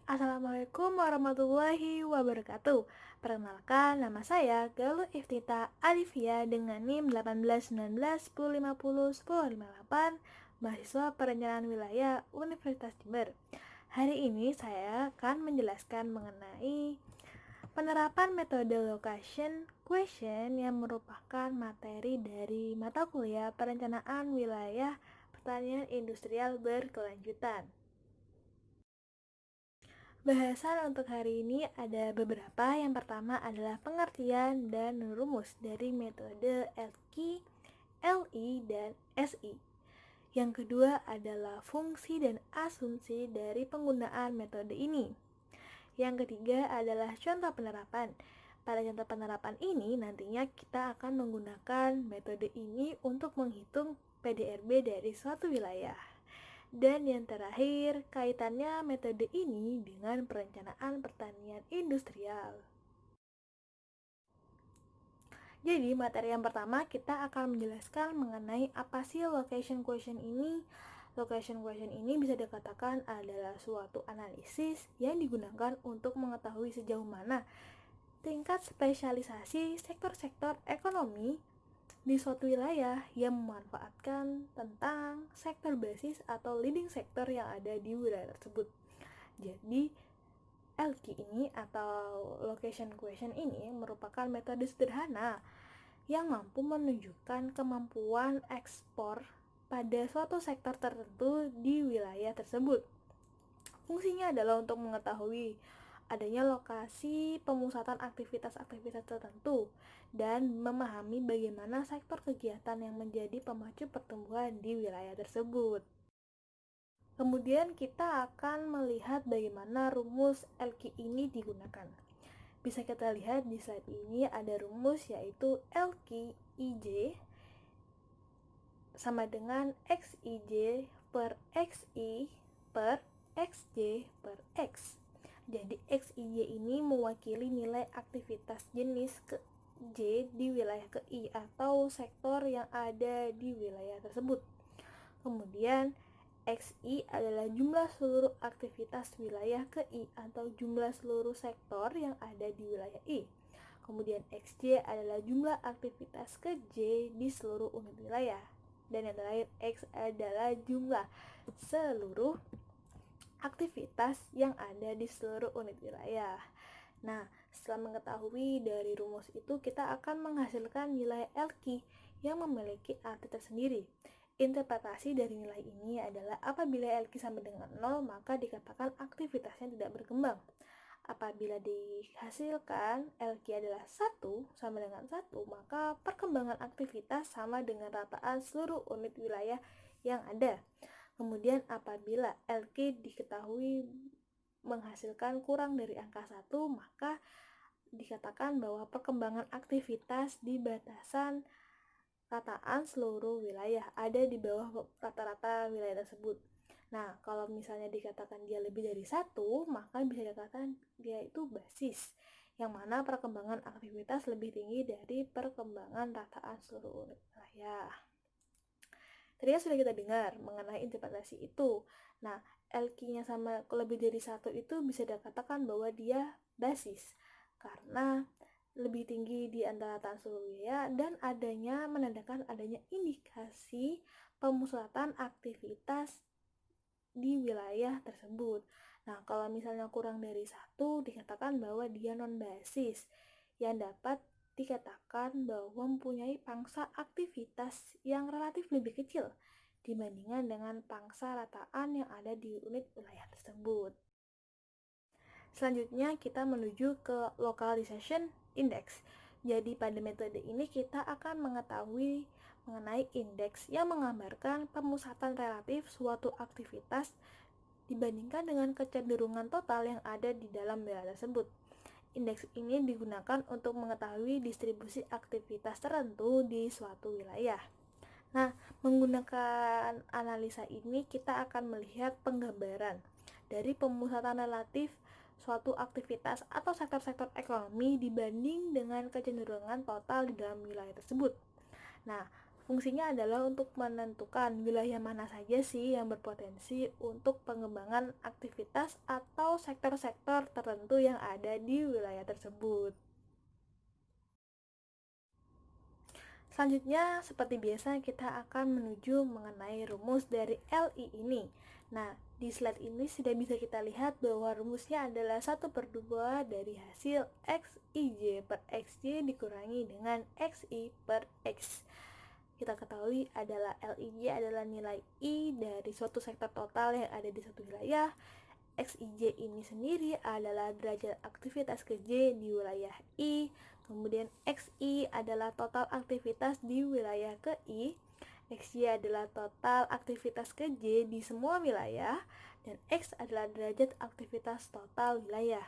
Assalamualaikum warahmatullahi wabarakatuh. Perkenalkan, nama saya Galuh Iftita Alivia dengan NIM 181910501058, mahasiswa perencanaan wilayah Universitas Jember. Hari ini saya akan menjelaskan mengenai penerapan metode location question yang merupakan materi dari mata kuliah perencanaan wilayah pertanian industrial berkelanjutan. Bahasan untuk hari ini ada beberapa. Yang pertama adalah pengertian dan rumus dari metode LQ, LI, dan SI. Yang kedua adalah fungsi dan asumsi dari penggunaan metode ini. Yang ketiga adalah contoh penerapan. Pada contoh penerapan ini nantinya kita akan menggunakan metode ini untuk menghitung PDRB dari suatu wilayah. Dan yang terakhir, kaitannya metode ini dengan perencanaan pertanian industrial. Jadi, materi yang pertama kita akan menjelaskan mengenai apa sih location question ini. Location question ini bisa dikatakan adalah suatu analisis yang digunakan untuk mengetahui sejauh mana tingkat spesialisasi sektor-sektor ekonomi di suatu wilayah yang memanfaatkan tentang sektor basis atau leading sektor yang ada di wilayah tersebut. Jadi, LQ ini atau location question ini merupakan metode sederhana yang mampu menunjukkan kemampuan ekspor pada suatu sektor tertentu di wilayah tersebut. Fungsinya adalah untuk mengetahui adanya lokasi pemusatan aktivitas-aktivitas tertentu dan memahami bagaimana sektor kegiatan yang menjadi pemacu pertumbuhan di wilayah tersebut. Kemudian kita akan melihat bagaimana rumus LQ ini digunakan. Bisa kita lihat di slide ini ada rumus yaitu LQ IJ sama dengan XIJ per XI per XJ per X. Jadi XIJ ini mewakili nilai aktivitas jenis ke J di wilayah ke I atau sektor yang ada di wilayah tersebut. Kemudian XI adalah jumlah seluruh aktivitas wilayah ke I atau jumlah seluruh sektor yang ada di wilayah I. Kemudian XJ adalah jumlah aktivitas ke J di seluruh unit wilayah. Dan yang terakhir X adalah jumlah seluruh aktivitas yang ada di seluruh unit wilayah. Nah, setelah mengetahui dari rumus itu, kita akan menghasilkan nilai LQ yang memiliki arti tersendiri. Interpretasi dari nilai ini adalah apabila LQ sama dengan 0, maka dikatakan aktivitasnya tidak berkembang. Apabila dihasilkan LQ adalah 1 sama dengan 1, maka perkembangan aktivitas sama dengan rataan seluruh unit wilayah yang ada. Kemudian apabila LQ diketahui menghasilkan kurang dari angka 1, maka dikatakan bahwa perkembangan aktivitas di batasan rataan seluruh wilayah ada di bawah rata-rata wilayah tersebut. Nah, kalau misalnya dikatakan dia lebih dari 1, maka bisa dikatakan dia itu basis, yang mana perkembangan aktivitas lebih tinggi dari perkembangan rataan seluruh wilayah. Tadi sudah kita dengar mengenai interpretasi itu. Nah, LQ-nya sama lebih dari 1 itu bisa dikatakan bahwa dia basis karena lebih tinggi di antara rataan seluruh wilayah dan adanya menandakan adanya indikasi pemusatan aktivitas di wilayah tersebut. Nah, kalau misalnya kurang dari 1 dikatakan bahwa dia non basis yang dapat dikatakan bahwa mempunyai pangsa aktivitas yang relatif lebih kecil dibandingkan dengan pangsa rataan yang ada di unit wilayah tersebut. Selanjutnya kita menuju ke localization index. Jadi pada metode ini kita akan mengetahui mengenai indeks yang menggambarkan pemusatan relatif suatu aktivitas dibandingkan dengan kecenderungan total yang ada di dalam wilayah tersebut. Indeks ini digunakan untuk mengetahui distribusi aktivitas tertentu di suatu wilayah. Nah, menggunakan analisa ini kita akan melihat penggambaran dari pemusatan relatif suatu aktivitas atau sektor-sektor ekonomi dibanding dengan kecenderungan total di dalam wilayah tersebut. Nah, Fungsinya adalah untuk menentukan wilayah mana saja sih yang berpotensi untuk pengembangan aktivitas atau sektor-sektor tertentu yang ada di wilayah tersebut. Selanjutnya, seperti biasa kita akan menuju mengenai rumus dari LI ini. Nah, di slide ini sudah bisa kita lihat bahwa rumusnya adalah 1/2 dari hasil XIJ per XJ dikurangi dengan XI per X. Kita ketahui adalah LIJ adalah nilai I dari suatu sektor total yang ada di suatu wilayah. XIJ ini sendiri adalah derajat aktivitas kerja di wilayah I, kemudian XI adalah total aktivitas di wilayah ke I, XY adalah total aktivitas kerja di semua wilayah, dan X adalah derajat aktivitas total wilayah.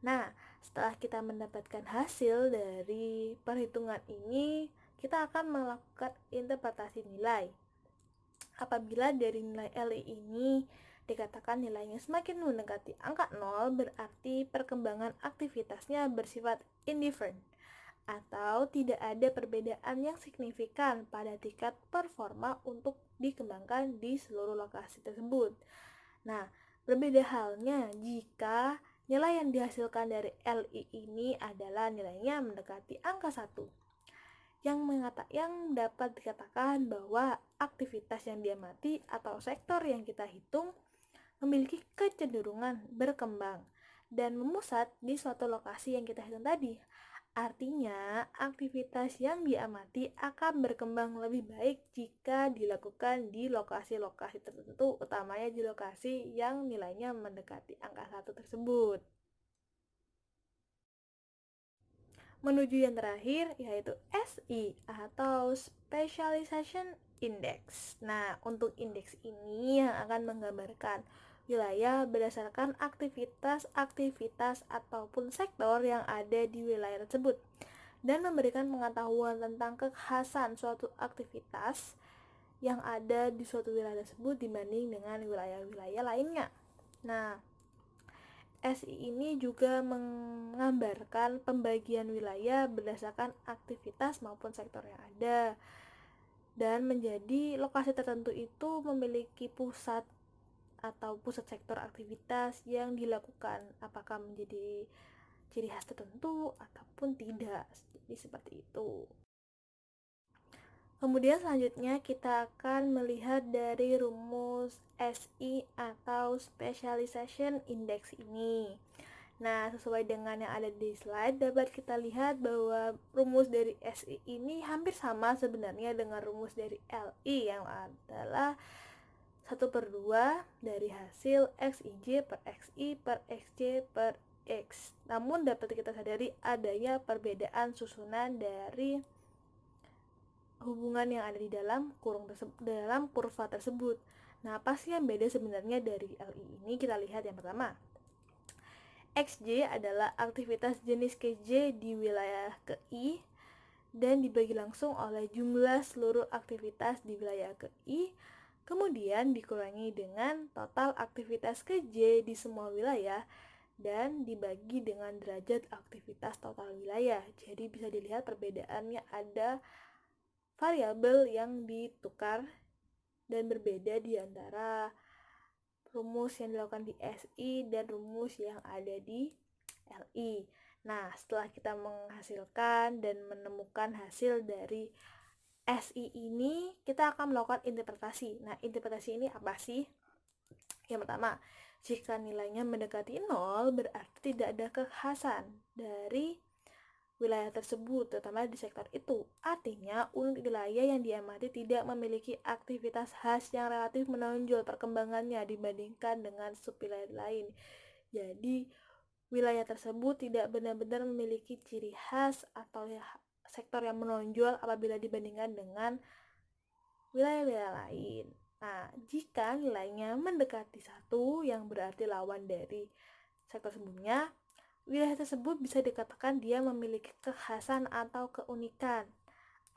Nah, setelah kita mendapatkan hasil dari perhitungan ini, kita akan melakukan interpretasi nilai. Apabila dari nilai LI ini dikatakan nilainya semakin mendekati angka 0, berarti perkembangan aktivitasnya bersifat indifferent atau tidak ada perbedaan yang signifikan pada tingkat performa untuk dikembangkan di seluruh lokasi tersebut. Nah, berbeda halnya jika nilai yang dihasilkan dari LI ini adalah nilainya mendekati angka 1. Yang dapat dikatakan bahwa aktivitas yang diamati atau sektor yang kita hitung memiliki kecenderungan berkembang dan memusat di suatu lokasi yang kita hitung tadi. Artinya, aktivitas yang diamati akan berkembang lebih baik jika dilakukan di lokasi-lokasi tertentu, utamanya di lokasi yang nilainya mendekati angka 1 tersebut. Menuju yang terakhir yaitu SI atau Specialization Index. Nah, untuk indeks ini yang akan menggambarkan wilayah berdasarkan aktivitas ataupun sektor yang ada di wilayah tersebut dan memberikan pengetahuan tentang kekhasan suatu aktivitas yang ada di suatu wilayah tersebut dibanding dengan wilayah-wilayah lainnya. Nah, SI ini juga menggambarkan pembagian wilayah berdasarkan aktivitas maupun sektor yang ada, dan menjadi lokasi tertentu itu memiliki pusat atau pusat sektor aktivitas yang dilakukan, apakah menjadi ciri khas tertentu ataupun tidak. Jadi seperti itu. Kemudian selanjutnya kita akan melihat dari rumus SI atau Specialization Index ini. Nah, sesuai dengan yang ada di slide, dapat kita lihat bahwa rumus dari SI ini hampir sama sebenarnya dengan rumus dari LI yang adalah 1/2 dari hasil XIJ per XI per XJ per X. Namun dapat kita sadari adanya perbedaan susunan dari hubungan yang ada di dalam kurva tersebut. Nah, apa sih yang beda sebenarnya dari LI ini? Kita lihat yang pertama. XJ adalah aktivitas jenis KJ di wilayah ke I dan dibagi langsung oleh jumlah seluruh aktivitas di wilayah ke I, kemudian dikurangi dengan total aktivitas KJ di semua wilayah dan dibagi dengan derajat aktivitas total wilayah. Jadi bisa dilihat perbedaannya, ada variabel yang ditukar dan berbeda di antara rumus yang dilakukan di SI dan rumus yang ada di LI. Nah, setelah kita menghasilkan dan menemukan hasil dari SI ini, kita akan melakukan interpretasi. Nah, interpretasi ini apa sih? Yang pertama, jika nilainya mendekati 0, berarti tidak ada kekhasan dari wilayah tersebut, terutama di sektor itu. Artinya, unit wilayah yang diamati tidak memiliki aktivitas khas yang relatif menonjol perkembangannya dibandingkan dengan subwilayah lain. Jadi, wilayah tersebut tidak benar-benar memiliki ciri khas atau sektor yang menonjol apabila dibandingkan dengan wilayah-wilayah lain. Nah, jika nilainya mendekati 1, yang berarti lawan dari sektor sebelumnya, wilayah tersebut bisa dikatakan dia memiliki kekhasan atau keunikan.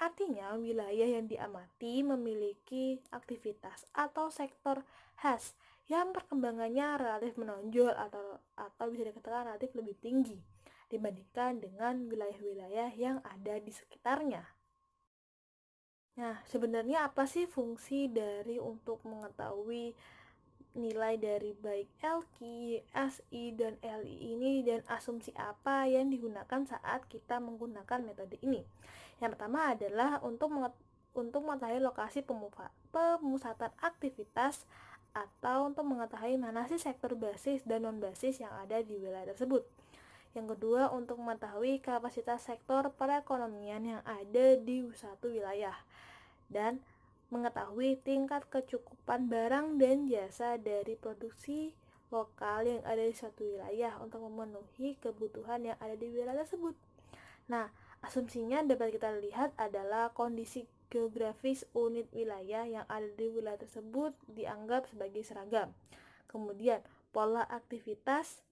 Artinya, wilayah yang diamati memiliki aktivitas atau sektor khas yang perkembangannya relatif menonjol atau bisa dikatakan relatif lebih tinggi dibandingkan dengan wilayah-wilayah yang ada di sekitarnya. Nah, sebenarnya apa sih fungsi dari untuk mengetahui nilai dari baik LQ, SI, dan LI ini, dan asumsi apa yang digunakan saat kita menggunakan metode ini? Yang pertama adalah untuk mengetahui lokasi pemusatan aktivitas atau untuk mengetahui mana sih sektor basis dan non basis yang ada di wilayah tersebut. Yang kedua, untuk mengetahui kapasitas sektor perekonomian yang ada di suatu wilayah dan mengetahui tingkat kecukupan barang dan jasa dari produksi lokal yang ada di suatu wilayah untuk memenuhi kebutuhan yang ada di wilayah tersebut. Nah, asumsinya dapat kita lihat adalah kondisi geografis unit wilayah yang ada di wilayah tersebut dianggap sebagai seragam. Kemudian, pola aktivitas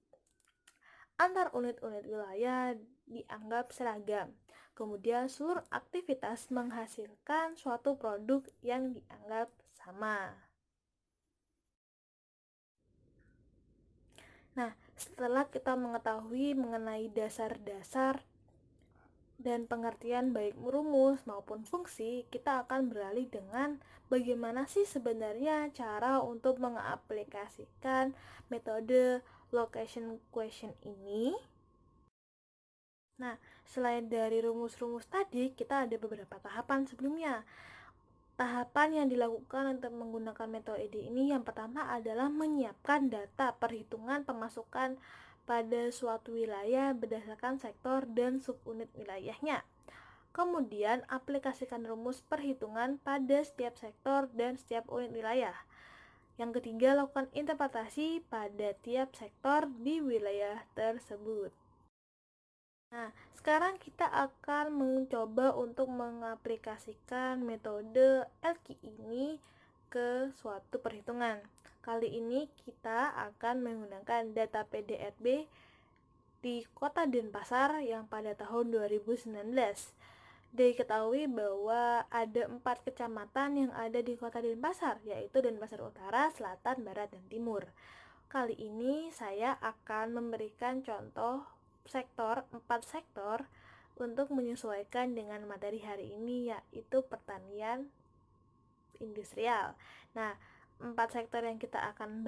antar unit-unit wilayah dianggap seragam. Kemudian seluruh aktivitas menghasilkan suatu produk yang dianggap sama. Nah, setelah kita mengetahui mengenai dasar-dasar dan pengertian baik rumus maupun fungsi, kita akan beralih dengan bagaimana sih sebenarnya cara untuk mengaplikasikan metode location question ini. Nah, selain dari rumus-rumus tadi, kita ada beberapa tahapan sebelumnya. Tahapan yang dilakukan untuk menggunakan metode ini yang pertama adalah menyiapkan data perhitungan pemasukan pada suatu wilayah berdasarkan sektor dan subunit wilayahnya. Kemudian, aplikasikan rumus perhitungan pada setiap sektor dan setiap unit wilayah. Yang ketiga, lakukan interpretasi pada tiap sektor di wilayah tersebut. Nah, sekarang kita akan mencoba untuk mengaplikasikan metode LQ ini ke suatu perhitungan. Kali ini kita akan menggunakan data PDRB di Kota Denpasar yang pada tahun 2019. Diketahui bahwa ada 4 kecamatan yang ada di Kota Denpasar, yaitu Denpasar Utara, Selatan, Barat, dan Timur. Kali ini saya akan memberikan contoh 4 sektor untuk menyesuaikan dengan materi hari ini, yaitu pertanian industrial. Nah, 3 sektor yang akan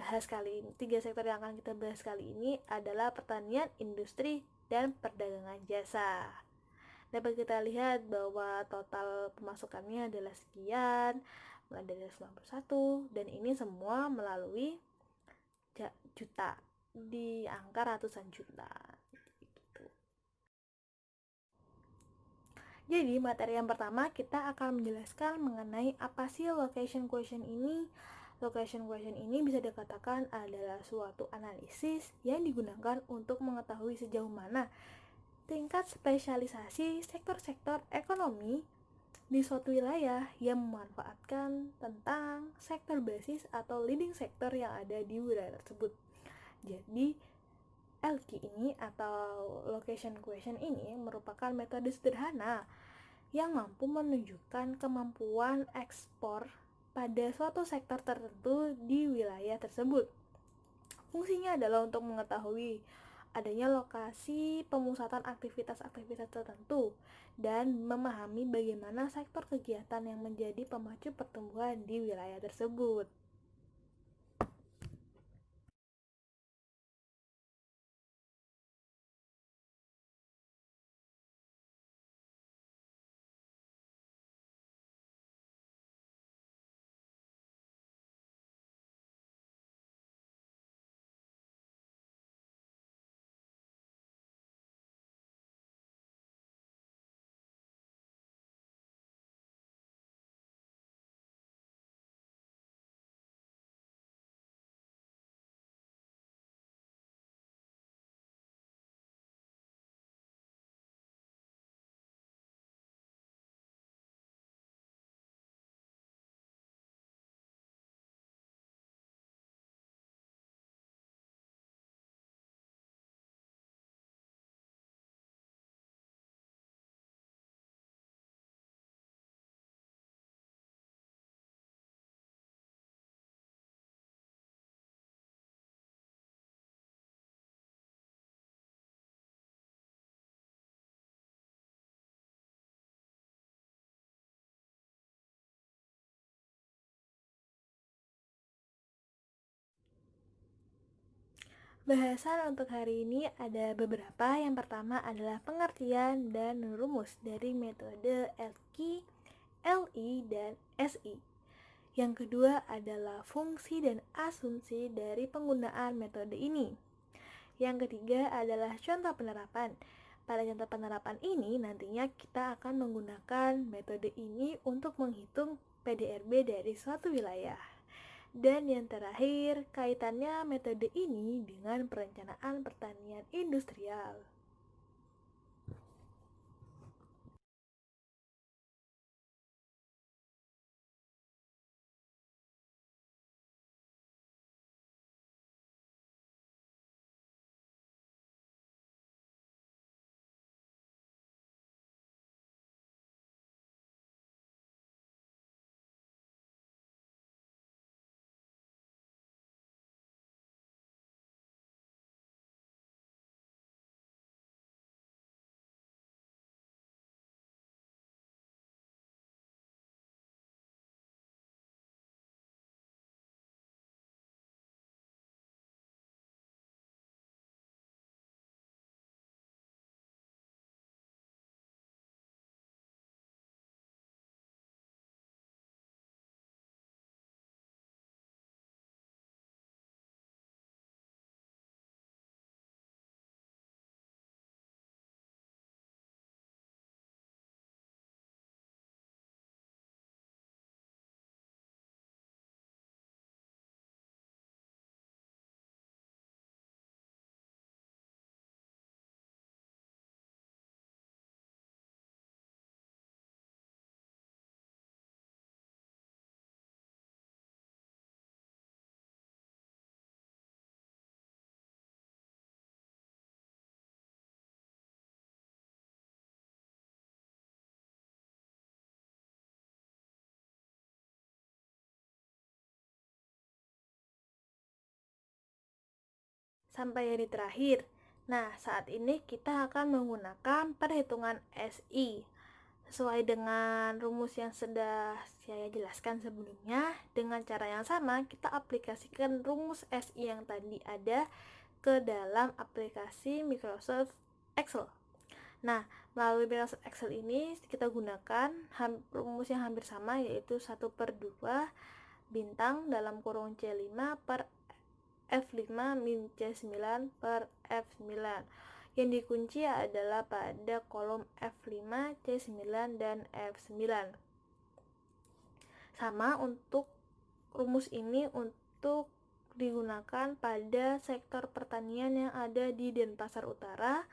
kita bahas kali ini adalah pertanian, industri, dan perdagangan jasa. Dapat kita lihat bahwa total pemasukannya adalah sekian, mulai dari 91, dan ini semua melalui juta, di angka ratusan juta gitu. Jadi materi yang pertama kita akan menjelaskan mengenai apa sih location question ini. Location question ini bisa dikatakan adalah suatu analisis yang digunakan untuk mengetahui sejauh mana tingkat spesialisasi sektor-sektor ekonomi di suatu wilayah yang memanfaatkan tentang sektor basis atau leading sektor yang ada di wilayah tersebut. Jadi LQ ini atau location question ini merupakan metode sederhana yang mampu menunjukkan kemampuan ekspor pada suatu sektor tertentu di wilayah tersebut. Fungsinya adalah untuk mengetahui adanya lokasi pemusatan aktivitas-aktivitas tertentu dan memahami bagaimana sektor kegiatan yang menjadi pemacu pertumbuhan di wilayah tersebut. Bahasan untuk hari ini ada beberapa. Yang pertama adalah pengertian dan rumus dari metode LQ, LI, dan SI. Yang kedua adalah fungsi dan asumsi dari penggunaan metode ini. Yang ketiga adalah contoh penerapan. Pada contoh penerapan ini nantinya kita akan menggunakan metode ini untuk menghitung PDRB dari suatu wilayah. Dan yang terakhir, kaitannya metode ini dengan perencanaan pertanian industrial. Sampai hari terakhir. Nah, saat ini kita akan menggunakan perhitungan SI. Sesuai dengan rumus yang sudah saya jelaskan sebelumnya, dengan cara yang sama kita aplikasikan rumus SI yang tadi ada ke dalam aplikasi Microsoft Excel. Nah, melalui Microsoft Excel ini kita gunakan rumus yang hampir sama, yaitu 1/2 bintang dalam kurung C5 per F5 min C9 per F9. Yang dikunci adalah pada kolom F5, C9, dan F9. Sama untuk rumus ini untuk digunakan pada sektor pertanian yang ada di Denpasar Utara.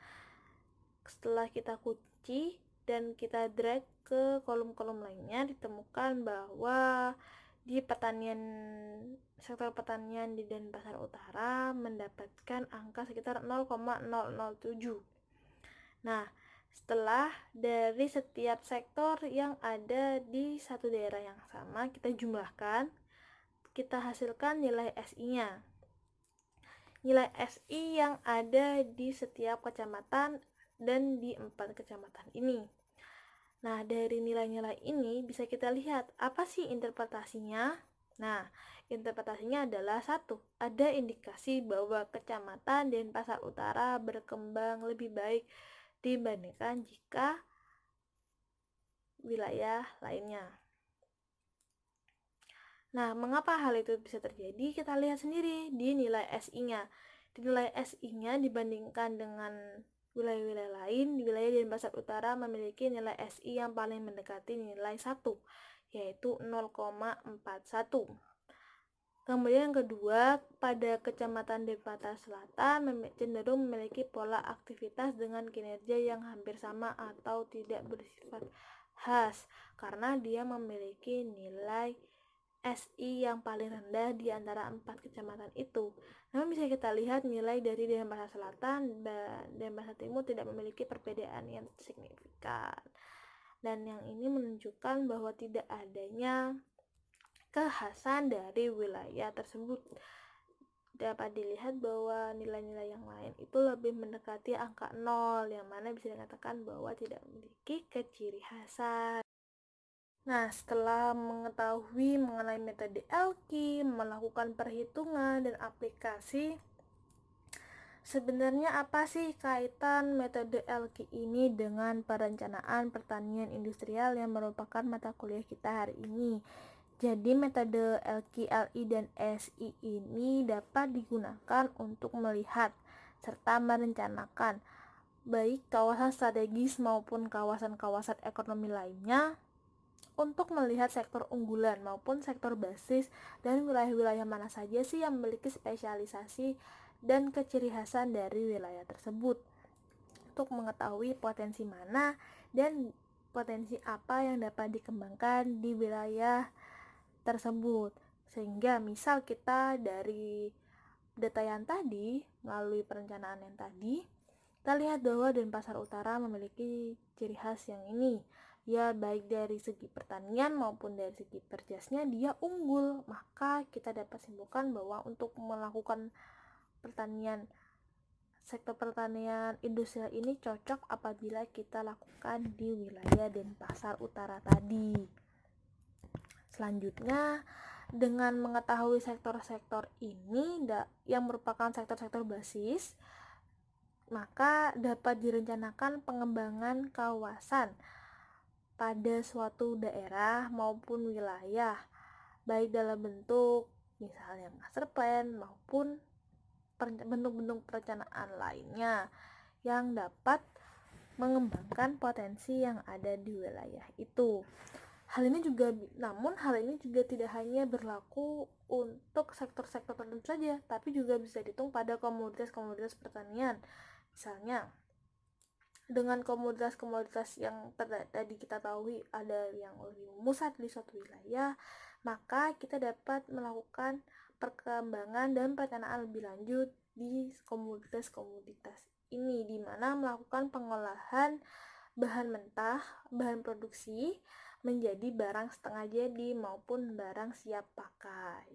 Setelah kita kunci dan kita drag ke kolom-kolom lainnya, ditemukan bahwa di sektor pertanian di Denpasar Utara mendapatkan angka sekitar 0,007. Nah, setelah dari setiap sektor yang ada di satu daerah yang sama kita jumlahkan, kita hasilkan nilai SI-nya. Nilai SI yang ada di setiap kecamatan dan di 4 kecamatan ini. Nah, dari nilai-nilai ini bisa kita lihat apa sih interpretasinya. Nah, interpretasinya adalah satu, ada indikasi bahwa kecamatan Denpasar Utara berkembang lebih baik dibandingkan jika wilayah lainnya. Nah, mengapa hal itu bisa terjadi? Kita lihat sendiri di nilai SI-nya. Di nilai SI-nya dibandingkan dengan wilayah-wilayah lain, di wilayah Denpasar Utara memiliki nilai SI yang paling mendekati nilai 1, yaitu 0,41. Kemudian yang kedua, pada Kecamatan Denpasar Selatan cenderung memiliki pola aktivitas dengan kinerja yang hampir sama atau tidak bersifat khas, karena dia memiliki nilai SI yang paling rendah di antara 4 kecamatan itu. Namun bisa kita lihat nilai dari Denpasar Selatan dan Denpasar Timur tidak memiliki perbedaan yang signifikan. Dan yang ini menunjukkan bahwa tidak adanya kekhasan dari wilayah tersebut. Dapat dilihat bahwa nilai-nilai yang lain itu lebih mendekati angka 0, yang mana bisa dikatakan bahwa tidak memiliki keciri khasan. Nah, setelah mengetahui mengenai metode LQ, melakukan perhitungan dan aplikasi Sebenarnya apa sih kaitan metode LQ ini dengan perencanaan pertanian industrial yang merupakan mata kuliah kita hari ini? Jadi metode LQ, LI, dan SI ini dapat digunakan untuk melihat serta merencanakan baik kawasan strategis maupun kawasan-kawasan ekonomi lainnya untuk melihat sektor unggulan maupun sektor basis dan wilayah-wilayah mana saja sih yang memiliki spesialisasi dan keciri khasan dari wilayah tersebut, untuk mengetahui potensi mana dan potensi apa yang dapat dikembangkan di wilayah tersebut. Sehingga misal kita dari data yang tadi, melalui perencanaan yang tadi, kita lihat bahwa Denpasar Utara memiliki ciri khas yang ini. Ya, baik dari segi pertanian maupun dari segi perjasnya dia unggul. Maka kita dapat simpulkan bahwa untuk melakukan pertanian, sektor pertanian industrial ini cocok apabila kita lakukan di wilayah Denpasar Utara tadi. Selanjutnya, dengan mengetahui sektor-sektor ini yang merupakan sektor-sektor basis, maka dapat direncanakan pengembangan kawasan pada suatu daerah maupun wilayah, baik dalam bentuk misalnya master plan maupun bentuk-bentuk perencanaan lainnya yang dapat mengembangkan potensi yang ada di wilayah itu. Namun hal ini juga tidak hanya berlaku untuk sektor-sektor tertentu saja, tapi juga bisa dihitung pada komoditas-komoditas pertanian. Misalnya, dengan komoditas-komoditas yang tadi kita tahu ada yang lebih memusat di suatu wilayah, maka kita dapat melakukan perkembangan dan perencanaan lebih lanjut di komoditas-komoditas ini, di mana melakukan pengolahan bahan mentah, bahan produksi menjadi barang setengah jadi maupun barang siap pakai.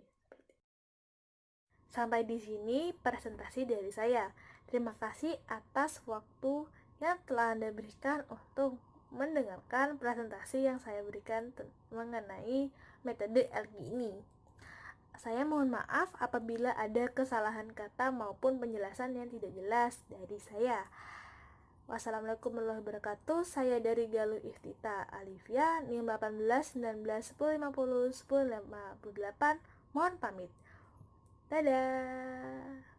Sampai di sini presentasi dari saya. Terima kasih atas waktu yang telah Anda berikan untuk mendengarkan presentasi yang saya berikan mengenai metode LQ ini. Saya mohon maaf apabila ada kesalahan kata maupun penjelasan yang tidak jelas dari saya. Wassalamualaikum warahmatullahi wabarakatuh. Saya dari Galuh Iftita Alivia, NIM 18 19 10 50 10 58. Mohon pamit. Dadah.